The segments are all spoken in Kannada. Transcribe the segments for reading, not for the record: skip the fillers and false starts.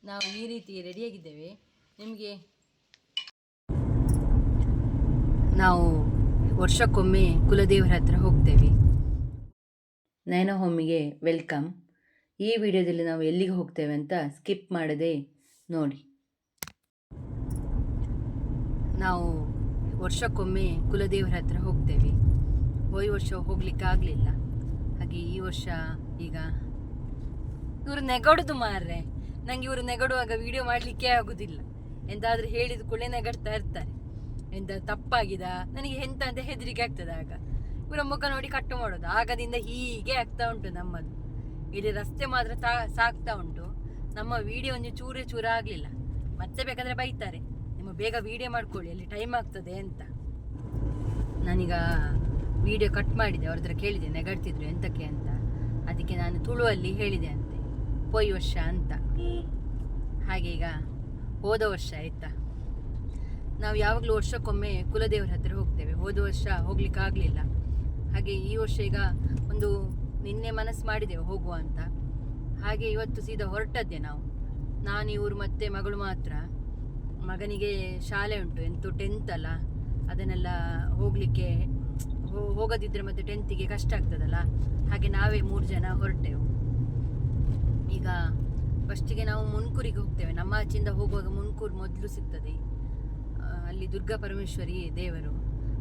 ನಾವು ಈ ರೀತಿ ರೆಡಿಯಾಗಿದ್ದೇವೆ. ನಿಮಗೆ ನಾವು ವರ್ಷಕ್ಕೊಮ್ಮೆ ಕುಲದೇವರ ಹತ್ರ ಹೋಗ್ತೇವೆ. ನಯನ ಹೋಮಿಗೆ ವೆಲ್ಕಮ್. ಈ ವಿಡಿಯೋದಲ್ಲಿ ನಾವು ಎಲ್ಲಿಗೆ ಹೋಗ್ತೇವೆ ಅಂತ ಸ್ಕಿಪ್ ಮಾಡದೆ ನೋಡಿ. ನಾವು ವರ್ಷಕ್ಕೊಮ್ಮೆ ಕುಲದೇವರ ಹತ್ರ ಹೋಗ್ತೇವೆ. ಹೋದ ವರ್ಷ ಹೋಗ್ಲಿಕ್ಕೆ ಆಗಲಿಲ್ಲ, ಹಾಗೆ ಈ ವರ್ಷ ಈಗ ಇವರು ನೆಗಡುದು ಮಾರ್ರೆ. ನಂಗೆ ಇವರು ನೆಗಡುವಾಗ ವಿಡಿಯೋ ಮಾಡಲಿಕ್ಕೆ ಆಗೋದಿಲ್ಲ. ಎಂತಾದರೂ ಹೇಳಿದ ಕೂಡಲೇ ನೆಗಡ್ತಾ ಇರ್ತಾರೆ. ಎಂತ ತಪ್ಪಾಗಿದ ನನಗೆ ಎಂತ ಅಂತ ಹೆದರಿಕೆ ಆಗ್ತದೆ. ಆಗ ಇವರ ಮುಖ ನೋಡಿ ಕಟ್ಟು ಮಾಡೋದು. ಆಗದಿಂದ ಹೀಗೆ ಆಗ್ತಾ ಉಂಟು ನಮ್ಮದು. ಇಲ್ಲಿ ರಸ್ತೆ ಮಾತ್ರ ಸಾಕ್ತಾ ಉಂಟು. ನಮ್ಮ ವಿಡಿಯೋ ಒಂದು ಚೂರ ಆಗಲಿಲ್ಲ. ಮತ್ತೆ ಬೇಕಾದರೆ ಬೈತಾರೆ, ನಿಮ್ಮ ಬೇಗ ವಿಡಿಯೋ ಮಾಡ್ಕೊಳ್ಳಿ, ಅಲ್ಲಿ ಟೈಮ್ ಆಗ್ತದೆ ಅಂತ. ನಾನೀಗ ವಿಡಿಯೋ ಕಟ್ ಮಾಡಿದೆ. ಅವ್ರ ಹತ್ರ ಕೇಳಿದೆ ನೆಗಡ್ತಿದ್ರು ಎಂತಕ್ಕೆ ಅಂತ. ಅದಕ್ಕೆ ನಾನು ತುಳುವಲ್ಲಿ ಹೇಳಿದೆ ಅಂತೆ, ಪೊಯ್ ವರ್ಷ ಅಂತ. ಹಾಗೆ ಈಗ ಹೋದ ವರ್ಷ ಆಯ್ತಾ, ನಾವು ಯಾವಾಗಲೂ ವರ್ಷಕ್ಕೊಮ್ಮೆ ಕುಲದೇವರ ಹತ್ರ ಹೋಗ್ತೇವೆ. ಹೋದ ವರ್ಷ ಹೋಗ್ಲಿಕ್ಕೆ ಆಗಲಿಲ್ಲ, ಹಾಗೆ ಈ ವರ್ಷ ಈಗ ಒಂದು ನಿನ್ನೆ ಮನಸ್ಸು ಮಾಡಿದೆವು ಹೋಗುವ ಅಂತ. ಹಾಗೆ ಇವತ್ತು ಸೀದಾ ಹೊರಟದ್ದೆ ನಾವು. ನಾನು ಇವರು ಮತ್ತೆ ಮಗಳು ಮಾತ್ರ. ಮಗನಿಗೆ ಶಾಲೆ ಉಂಟು, ಎಂತೂ 10th ಅಲ್ಲ, ಅದನ್ನೆಲ್ಲ ಹೋಗಲಿಕ್ಕೆ ಹೋಗದಿದ್ದರೆ ಮತ್ತೆ 10th ಕಷ್ಟ ಆಗ್ತದಲ್ಲ. ಹಾಗೆ ನಾವೇ 3 ಜನ ಹೊರಟೆವು. ಈಗ ಫಸ್ಟಿಗೆ ನಾವು ಮುನ್ಕೂರಿಗೆ ಹೋಗ್ತೇವೆ. ನಮ್ಮ ಆಚೆಯಿಂದ ಹೋಗುವಾಗ ಮುನ್ಕೂರು ಮೊದಲು ಸಿಗ್ತದೆ. ಅಲ್ಲಿ ದುರ್ಗಾ ಪರಮೇಶ್ವರಿ ದೇವರು.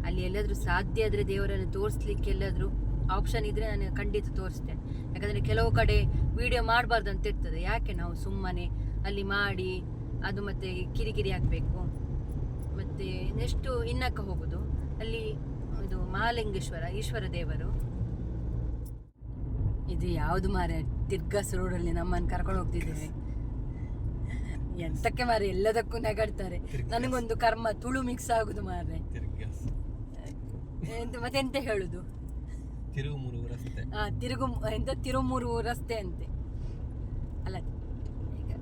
ಅಲ್ಲಿ ಎಲ್ಲಾದರೂ ಸಾಧ್ಯ ಆದರೆ ದೇವರನ್ನು ತೋರಿಸ್ಲಿಕ್ಕೆ ಎಲ್ಲಾದರೂ ಆಪ್ಷನ್ ಇದ್ದರೆ ನಾನು ಖಂಡಿತ ತೋರಿಸ್ತೇನೆ. ಯಾಕಂದರೆ ಕೆಲವು ಕಡೆ ವಿಡಿಯೋ ಮಾಡಬಾರ್ದು ಅಂತ ಇರ್ತದೆ. ಯಾಕೆ ನಾವು ಸುಮ್ಮನೆ ಅಲ್ಲಿ ಮಾಡಿ ಅದು ಮತ್ತೆ ಕಿರಿಕಿರಿ ಆಗಬೇಕು. ಮತ್ತು ನೆಕ್ಸ್ಟು ಇನ್ನಕ್ಕ ಹೋಗೋದು, ಅಲ್ಲಿ ಇದು ಮಹಾಲಿಂಗೇಶ್ವರ ಈಶ್ವರ ದೇವರು. ಇದು ಯಾವುದು ಮಾರೆ, ತಿರ್ಗಸ್ ರೋಡಲ್ಲಿ ನಮ್ಮನ್ನು ಕರ್ಕೊಂಡು ಹೋಗ್ತಿದ್ದೇವೆ. ಎಂತಕ್ಕೆ ಮಾರೆ ಎಲ್ಲದಕ್ಕೂ ನೆಗಡ್ತಾರೆ. ನನಗೊಂದು ಕರ್ಮ ತುಳು ಮಿಕ್ಸ್ ಆಗುದು ಮಾರೆ. ಮತ್ತೆಂತ ಹೇಳುದು, ತಿರುಮೂರು ರಸ್ತೆ ಅಂತೆ ಅಲ್ಲ, ಈಗ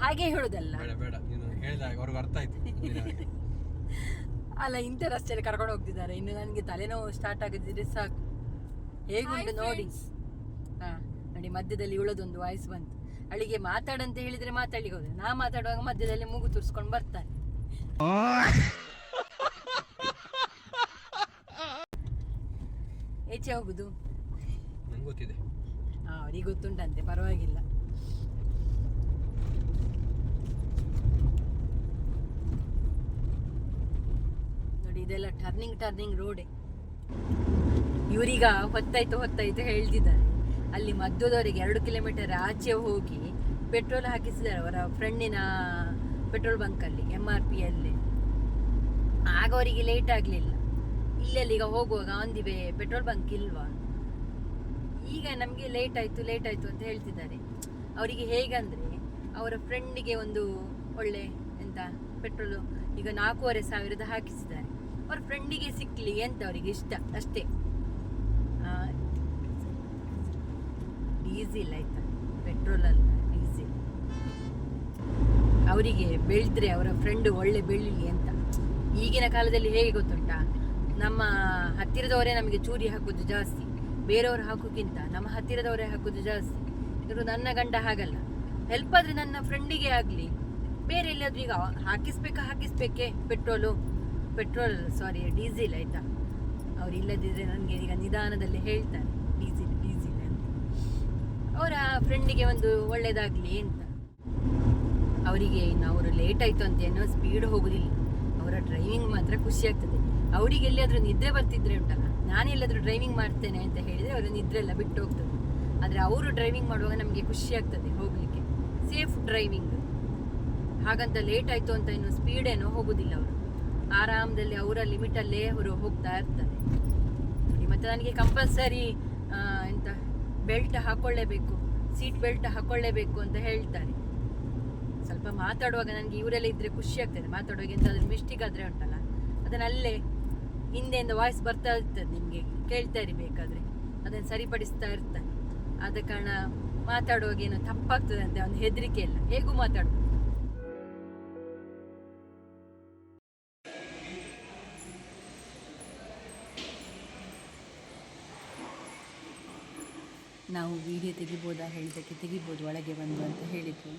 ಹಾಗೆ ಹೇಳುದಲ್ಲ ಅಲ್ಲ. ಇಂಥ ರಸ್ತೆಯಲ್ಲಿ ಕರ್ಕೊಂಡು ಹೋಗ್ತಿದ್ದಾರೆ. ಇನ್ನು ನನಗೆ ತಲೆನೋವು ಸ್ಟಾರ್ಟ್ ಆಗಿದ್ರೆ ಸಾಕು. ಹೇಗುಂಟು ನೋಡಿ. ನೋಡಿ, ಮಧ್ಯದಲ್ಲಿ ಇವಳದೊಂದು ವಾಯ್ಸ್ ಬಂತು. ಅವಳಿಗೆ ಮಾತಾಡಂತ ಹೇಳಿದ್ರೆ ಮಾತಾಡ್ಲಿಕ್ಕೆ ಹೋದ್ರೆ, ನಾ ಮಾತಾಡುವಾಗ ಮಧ್ಯದಲ್ಲಿ ಮೂಗು ತುರ್ಸ್ಕೊಂಡು ಬರ್ತಾನೆ. ಏಚೆ ಹೋಗುದು ಅವ್ರಿಗೆ ಗೊತ್ತುಂಟಂತೆ, ಪರವಾಗಿಲ್ಲ. ನೋಡಿ, ಇದೆಲ್ಲ ಟರ್ನಿಂಗ್ ರೋಡೇ. ಇವರೀಗ ಹೊತ್ತಾಯ್ತು ಹೇಳ್ತಿದ್ದಾರೆ. ಅಲ್ಲಿ ಮಧ್ಯದವರೆಗೆ 2 ಕಿಲೋಮೀಟರ್ ಆಚೆ ಹೋಗಿ ಪೆಟ್ರೋಲ್ ಹಾಕಿಸಿದ್ದಾರೆ ಅವರ ಫ್ರೆಂಡಿನ ಪೆಟ್ರೋಲ್ ಬಂಕಲ್ಲಿ, MRPಯಲ್ಲಿ. ಆಗ ಅವರಿಗೆ ಲೇಟ್ ಆಗಲಿಲ್ಲ. ಇಲ್ಲೆಲ್ಲಿ ಈಗ ಹೋಗುವಾಗ ಅಂದಿವೆ ಪೆಟ್ರೋಲ್ ಬಂಕ್ ಇಲ್ವಾ. ಈಗ ನಮಗೆ ಲೇಟ್ ಆಯಿತು ಅಂತ ಹೇಳ್ತಿದ್ದಾರೆ. ಅವರಿಗೆ ಹೇಗಂದರೆ, ಅವರ ಫ್ರೆಂಡಿಗೆ ಒಂದು ಒಳ್ಳೆ ಎಂತ ಪೆಟ್ರೋಲು ಈಗ 4,500 ಹಾಕಿಸಿದ್ದಾರೆ. ಅವ್ರ ಫ್ರೆಂಡಿಗೆ ಸಿಕ್ಕಲಿ ಅಂತ ಅವರಿಗೆ ಇಷ್ಟ ಅಷ್ಟೇ. ಡೀಸಿಲ್ ಆಯ್ತಾ, ಪೆಟ್ರೋಲ್ ಅಲ್ಲ ಡೀಸಿಲ್. ಅವರಿಗೆ ಬೆಳೆದ್ರೆ ಅವರ ಫ್ರೆಂಡ್ ಒಳ್ಳೆ ಬೆಳೀಲಿ ಅಂತ. ಈಗಿನ ಕಾಲದಲ್ಲಿ ಹೇಗೆ ಗೊತ್ತುಂಟಾ, ನಮ್ಮ ಹತ್ತಿರದವರೇ ನಮಗೆ ಚೂರಿ ಹಾಕೋದು ಜಾಸ್ತಿ. ಬೇರೆಯವರು ಹಾಕೋಕ್ಕಿಂತ ನಮ್ಮ ಹತ್ತಿರದವರೇ ಹಾಕೋದು ಜಾಸ್ತಿ. ಇವರು ನನ್ನ ಗಂಡ ಹಾಗಲ್ಲ, ಹೆಲ್ಪ್ ಆದರೆ ನನ್ನ ಫ್ರೆಂಡಿಗೆ ಆಗಲಿ, ಬೇರೆ ಎಲ್ಲಾದ್ರೂ ಈಗ ಹಾಕಿಸ್ಬೇಕೆ ಡೀಸಿಲ್ ಆಯ್ತಾ. ಅವ್ರು ಇಲ್ಲದಿದ್ದರೆ ನನಗೆ ಈಗ ನಿಧಾನದಲ್ಲಿ ಹೇಳ್ತಾರೆ ಡೀಸಿಲ್ ಅಂತ. ಅವರ ಫ್ರೆಂಡಿಗೆ ಒಂದು ಒಳ್ಳೇದಾಗಲಿ ಅಂತ. ಅವರಿಗೆ ಇನ್ನು ಅವರು ಲೇಟ್ ಆಯಿತು ಅಂತ ಏನೋ ಸ್ಪೀಡ್ ಹೋಗೋದಿಲ್ಲ. ಅವರ ಡ್ರೈವಿಂಗ್ ಮಾತ್ರ ಖುಷಿ ಆಗ್ತದೆ. ಅವರಿಗೆ ಎಲ್ಲಿಯಾದರೂ ನಿದ್ರೆ ಬರ್ತಿದ್ರೆ ಉಂಟಲ್ಲ, ನಾನೆಲ್ಲಾದರೂ ಡ್ರೈವಿಂಗ್ ಮಾಡ್ತೇನೆ ಅಂತ ಹೇಳಿದರೆ ಅವರ ನಿದ್ರೆ ಎಲ್ಲ ಬಿಟ್ಟು ಹೋಗ್ತದೆ. ಆದರೆ ಅವರು ಡ್ರೈವಿಂಗ್ ಮಾಡುವಾಗ ನಮಗೆ ಖುಷಿ ಆಗ್ತದೆ ಹೋಗಲಿಕ್ಕೆ, ಸೇಫ್ ಡ್ರೈವಿಂಗ್. ಹಾಗಂತ ಲೇಟ್ ಆಯಿತು ಅಂತ ಇನ್ನು ಸ್ಪೀಡೇನೋ ಹೋಗೋದಿಲ್ಲ. ಅವರು ಆರಾಮದಲ್ಲಿ ಅವರ ಲಿಮಿಟಲ್ಲೇ ಅವರು ಹೋಗ್ತಾ ಇರ್ತಾರೆ. ಮತ್ತು ನನಗೆ ಕಂಪಲ್ಸರಿ ಎಂತ ಬೆಲ್ಟ್ ಹಾಕ್ಕೊಳ್ಳೇಬೇಕು, ಸೀಟ್ ಬೆಲ್ಟ್ ಹಾಕ್ಕೊಳ್ಳೇಬೇಕು ಅಂತ ಹೇಳ್ತಾರೆ. ಸ್ವಲ್ಪ ಮಾತಾಡುವಾಗ ನನಗೆ ಇವರೆಲ್ಲ ಇದ್ದರೆ ಖುಷಿ ಆಗ್ತದೆ. ಮಾತಾಡುವಾಗ ಎಂತಾದರೂ ಮಿಸ್ಟೇಕ್ ಆದರೆ ಉಂಟಲ್ಲ, ಅದನ್ನಲ್ಲೇ ಹಿಂದೆಯಿಂದ ವಾಯ್ಸ್ ಬರ್ತಾ ಇರ್ತದೆ, ನಿಮಗೆ ಕೇಳ್ತಾ ಇರಬೇಕಾದ್ರೆ ಅದನ್ನು ಸರಿಪಡಿಸ್ತಾ ಇರ್ತಾನೆ. ಆದ ಕಾರಣ ಮಾತಾಡುವಾಗ ಏನೋ ತಪ್ಪಾಗ್ತದೆ ಅಂತ ಒಂದು ಹೆದರಿಕೆ ಇಲ್ಲ, ಹೇಗೂ ಮಾತಾಡ್ಬೋದು. ನಾವು ವಿಡಿಯೋ ತೆಗಿಬೋದಾ ಹೇಳಿದ್ದಕ್ಕೆ ತೆಗಿಬೋದು ಒಳಗೆ ಬಂದು ಅಂತ ಹೇಳಿದ್ರು.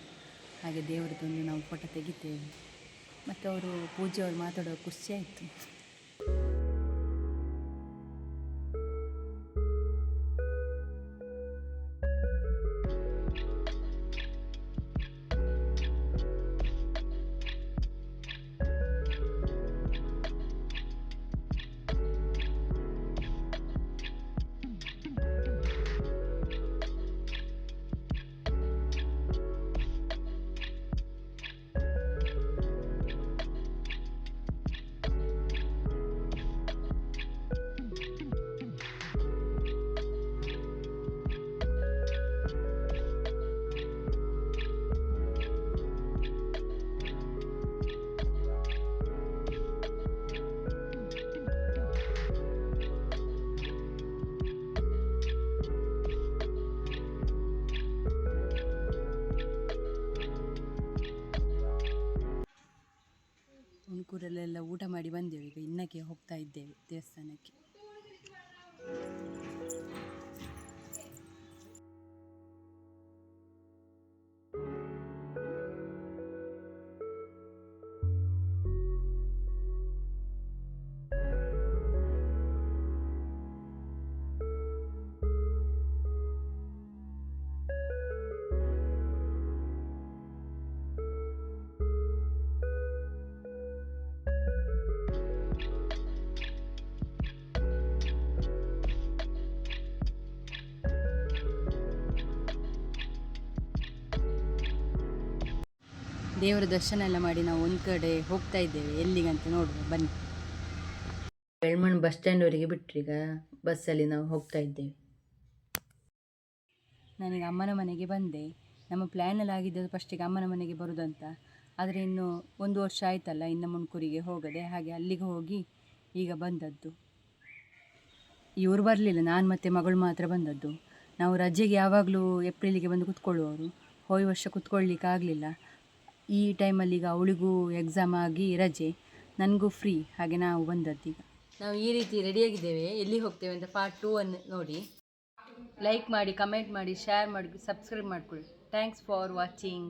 ಹಾಗೆ ದೇವರದೊಂದು ನಾವು ಫೋಟೋ ತೆಗಿತೇವೆ. ಮತ್ತು ಅವರು ಪೂಜೆಯವರು ಮಾತಾಡೋ ಖುಷಿ ಆಯಿತು. ಹುಣಕೂರಲ್ಲೆಲ್ಲ ಊಟ ಮಾಡಿ ಬಂದೆವು. ಈಗ ಇನ್ನಕ್ಕೆ ಹೋಗ್ತಾ ಇದ್ದೇವೆ ದೇವಸ್ಥಾನಕ್ಕೆ. ದೇವರ ದರ್ಶನ ಎಲ್ಲ ಮಾಡಿ ನಾವು ಒಂದು ಕಡೆ ಹೋಗ್ತಾ ಇದ್ದೇವೆ. ಎಲ್ಲಿಗಂತ ನೋಡುವ ಬನ್ನಿ. ಬೆಳ್ಮಣ್ ಬಸ್ ಸ್ಟ್ಯಾಂಡ್ವರೆಗೆ ಬಿಟ್ಟರು. ಈಗ ಬಸ್ಸಲ್ಲಿ ನಾವು ಹೋಗ್ತಾ ಇದ್ದೇವೆ. ನಾನೀಗ ಅಮ್ಮನ ಮನೆಗೆ ಬಂದೆ. ನಮ್ಮ ಪ್ಲ್ಯಾನಲ್ಲಿ ಆಗಿದ್ದು ಫಸ್ಟಿಗೆ ಅಮ್ಮನ ಮನೆಗೆ ಬರೋದಂತ. ಆದರೆ ಇನ್ನು 1 ವರ್ಷ ಆಯ್ತಲ್ಲ ಇನ್ನು ಮುಣ್ಕೂರಿಗೆ ಹೋಗದೆ, ಹಾಗೆ ಅಲ್ಲಿಗೆ ಹೋಗಿ ಈಗ ಬಂದದ್ದು. ಇವರು ಬರಲಿಲ್ಲ, ನಾನು ಮತ್ತು ಮಗಳು ಮಾತ್ರ ಬಂದದ್ದು. ನಾವು ರಜೆಗೆ ಯಾವಾಗಲೂ ಏಪ್ರಿಲಿಗೆ ಬಂದು ಕೂತ್ಕೊಳ್ಳುವವರು. ಹೋದ ವರ್ಷ ಕೂತ್ಕೊಳ್ಳಿಕ್ಕೆ ಆಗಲಿಲ್ಲ. ಈ ಟೈಮಲ್ಲಿ ಈಗ ಅವಳಿಗೂ ಎಕ್ಸಾಮ್ ಆಗಿ ರಜೆ, ನನಗೂ ಫ್ರೀ, ಹಾಗೆ ನಾವು ಬಂದದ್ದು. ಈಗ ನಾವು ಈ ರೀತಿ ರೆಡಿಯಾಗಿದ್ದೇವೆ. ಎಲ್ಲಿ ಹೋಗ್ತೇವೆ ಅಂತ ಪಾರ್ಟ್ 2 ಅನ್ನು ನೋಡಿ. ಲೈಕ್ ಮಾಡಿ, ಕಮೆಂಟ್ ಮಾಡಿ, ಶೇರ್ ಮಾಡಿ, ಸಬ್ಸ್ಕ್ರೈಬ್ ಮಾಡಿಕೊಳ್ಳಿ. Thanks for watching.